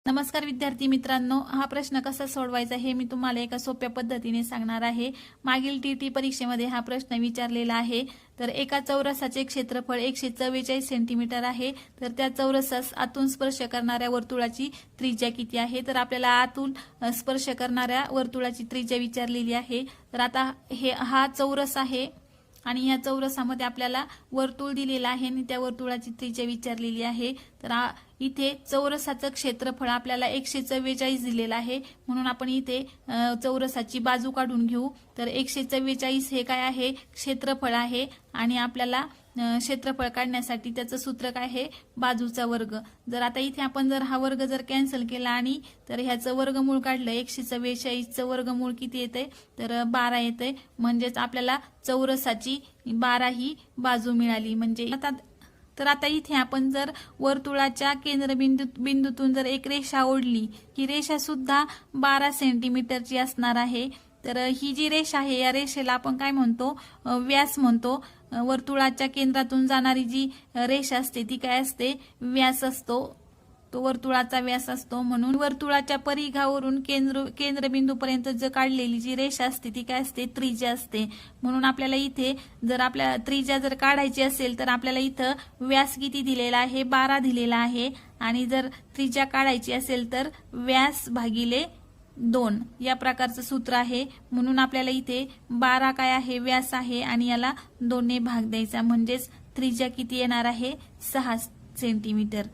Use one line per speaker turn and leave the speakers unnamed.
नमस्कार विद्यार्थी मित्रांनो, हा प्रश्न कसा सोडवायचा हे मी तुम्हाला एका सोप्या पद्धतीने सांगणार आहे। मागील टीटी परीक्षेमध्ये हा प्रश्न विचारलेला आहे। तर एका चौरसाचे क्षेत्रफळ 144 सेंटीमीटर आहे। तर त्या चौरसास आतून स्पर्श करणाऱ्या वर्तुळाची त्रिज्या किती आहे? तर आपल्याला आतून स्पर्श करणाऱ्या वर्तुळाची त्रिज्या विचारलेली आहे। तर आता हा चौरस आहे आणि या चौरसामध्ये आपल्याला वर्तुळ दिलेला आहे आणि त्या वर्तुळाची त्रिज्या विचारलेली आहे। तर इथे चौरसाचं क्षेत्रफळ आपल्याला 144 दिलेलं आहे, म्हणून आपण इथे चौरसाची बाजू काढून घेऊ। तर 144 हे काय आहे? क्षेत्रफळ आहे आणि आपल्याला क्षेत्रफळ काढण्यासाठी त्याचं सूत्र काय आहे? बाजूचा वर्ग। जर आता इथे आपण हा वर्ग कॅन्सल केला आणि तर ह्याचं वर्गमूळ काढलं, 144चं वर्गमूळ किती येते? तर 12 येते। म्हणजेच आपल्याला चौरसाची 12 ही बाजू मिळाली। म्हणजे आता इथे आपण जर वर्तुळाच्या केंद्रबिंदूतून एक रेषा ओढली, ही रेषा सुद्धा 12 सेंटीमीटरची असणार आहे। तर ही जी रेषा आहे या रेषेला आपण काय म्हणतो? व्यास म्हणतो। वर्तुळाच्या केंद्रातून जाणारी जी रेषा असते ती काय असते? व्यास असतो, तो वर्तुळाचा व्यास असतो। म्हणून वर्तुळाच्या परिघावरून केंद्रबिंदूपर्यंत काढलेली जी रेषा असते ती काय असते? त्रिज्या असते। म्हणून आपल्याला इथे जर आपल्या त्रिज्या काढायची असेल तर आपल्याला इथं व्यास किती दिलेला आहे? 12 दिलेला आहे। आणि जर त्रिज्या काढायची असेल तर व्यास भागिले 2 या प्रकारचं सूत्र आहे। म्हणून आपल्याला इथे 12 काय आहे? व्यास आहे आणि याला 2 ने भाग द्यायचा, म्हणजेच त्रिज्या किती येणार आहे? 6 सेंटीमीटर।